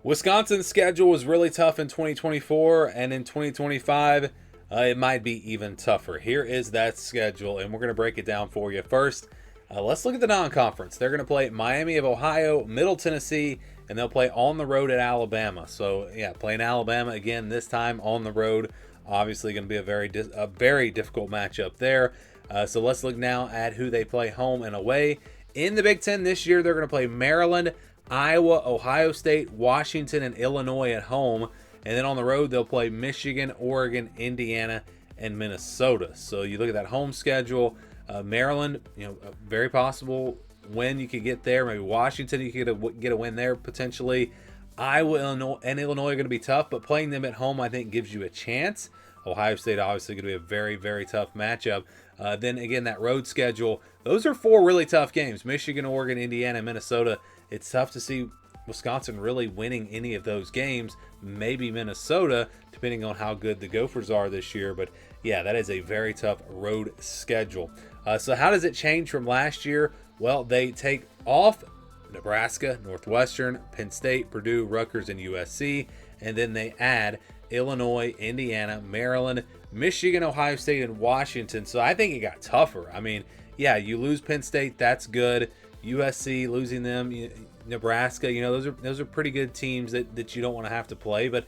Wisconsin's schedule was really tough in 2024, and in 2025, it might be even tougher. Here is that schedule, and we're going to break it down for you. First, let's look at the non-conference. They're going to play Miami of Ohio, Middle Tennessee, and they'll play on the road at Alabama. So, yeah, playing Alabama again this time on the road. Obviously going to be a very difficult matchup there. So let's look now at who they play home and away. In the Big Ten this year, they're going to play Maryland, Iowa, Ohio State, Washington, and Illinois at home. And then on the road, they'll play Michigan, Oregon, Indiana, and Minnesota. So you look at that home schedule. Maryland, very possible win you could get there. Maybe Washington, you could get a win there potentially. Iowa, Illinois, and Illinois are going to be tough, but playing them at home, I think, gives you a chance. Ohio State obviously going to be a very, very tough matchup. Then again, that road schedule, those are four really tough games. Michigan, Oregon, Indiana, Minnesota. It's tough to see Wisconsin really winning any of those games. Maybe Minnesota, depending on how good the Gophers are this year. But yeah, that is a very tough road schedule. So how does it change from last year? Well, they take off Nebraska, Northwestern, Penn State, Purdue, Rutgers, and USC. And then they add Illinois, Indiana, Maryland, Michigan, Ohio State, and Washington. So I think it got tougher. I mean, yeah, you lose Penn State, that's good. USC, losing them, Nebraska, those are pretty good teams that you don't want to have to play. But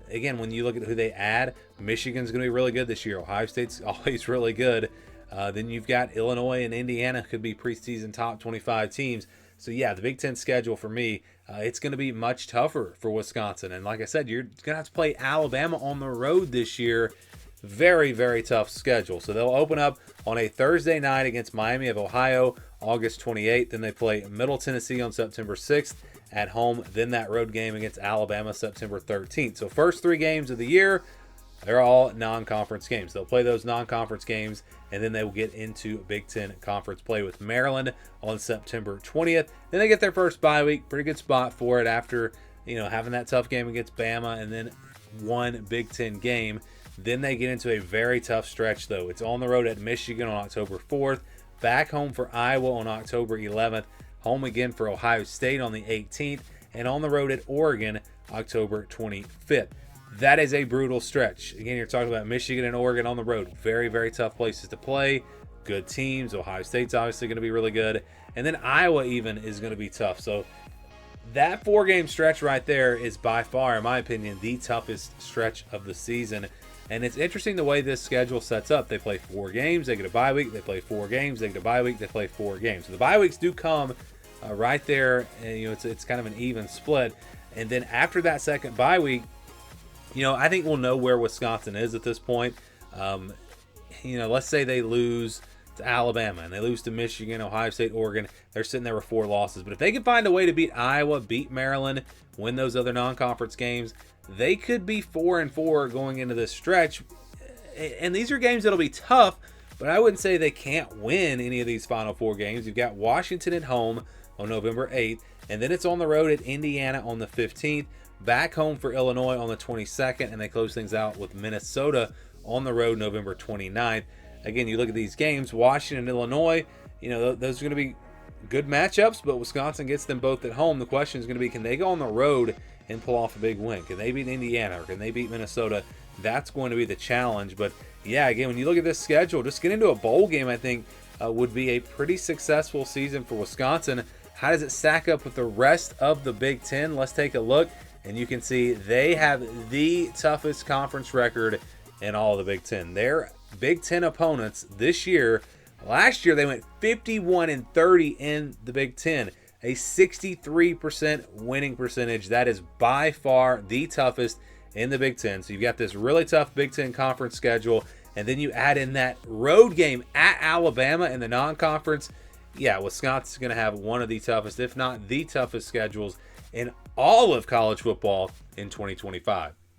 again, when you look at who they add, Michigan's going to be really good this year. Ohio State's always really good. Then you've got Illinois and Indiana could be preseason top 25 teams. So yeah, the Big Ten schedule for me, it's going to be much tougher for Wisconsin. And like I said, you're going to have to play Alabama on the road this year. Very, very tough schedule. So they'll open up on a Thursday night against Miami of Ohio, August 28th. Then they play Middle Tennessee on September 6th at home. Then that road game against Alabama, September 13th. So first three games of the year, they're all non-conference games. They'll play those non-conference games, and then they will get into Big Ten conference play with Maryland on September 20th. Then they get their first bye week. Pretty good spot for it after, having that tough game against Bama and then one Big Ten game. Then they get into a very tough stretch, though. It's on the road at Michigan on October 4th, back home for Iowa on October 11th, home again for Ohio State on the 18th, and on the road at Oregon October 25th. That is a brutal stretch. Again, you're talking about Michigan and Oregon on the road. Very, very tough places to play. Good teams. Ohio State's obviously going to be really good. And then Iowa even is going to be tough. So that 4-game stretch right there is by far, in my opinion, the toughest stretch of the season. And it's interesting the way this schedule sets up. They play 4 games, they get a bye week, they play 4 games, they get a bye week, they play 4 games. So the bye weeks do come right there, and it's kind of an even split. And then after that second bye week, I think we'll know where Wisconsin is at this point. Let's say they lose to Alabama and they lose to Michigan, Ohio State, Oregon. They're sitting there with 4 losses. But if they can find a way to beat Iowa, beat Maryland, win those other non-conference games, they could be 4-4 going into this stretch. And these are games that'll be tough, but I wouldn't say they can't win any of these final 4 games. You've got Washington at home on November 8th, and then it's on the road at Indiana on the 15th, back home for Illinois on the 22nd, and they close things out with Minnesota on the road November 29th. Again, you look at these games, Washington and Illinois, those are going to be good matchups, but Wisconsin gets them both at home. The question is going to be, can they go on the road and pull off a big win? Can they beat Indiana or can they beat Minnesota? That's going to be the challenge. But yeah, again, when you look at this schedule, just get into a bowl game, I think, would be a pretty successful season for Wisconsin. How does it stack up with the rest of the Big Ten? Let's take a look, and you can see they have the toughest conference record in all of the Big Ten. Their Big Ten opponents this year, last year they went 51-30 in the Big Ten. A 63% winning percentage. That is by far the toughest in the Big Ten. So you've got this really tough Big Ten conference schedule, and then you add in that road game at Alabama in the non-conference. Yeah, Wisconsin's going to have one of the toughest, if not the toughest schedules in all of college football in 2025.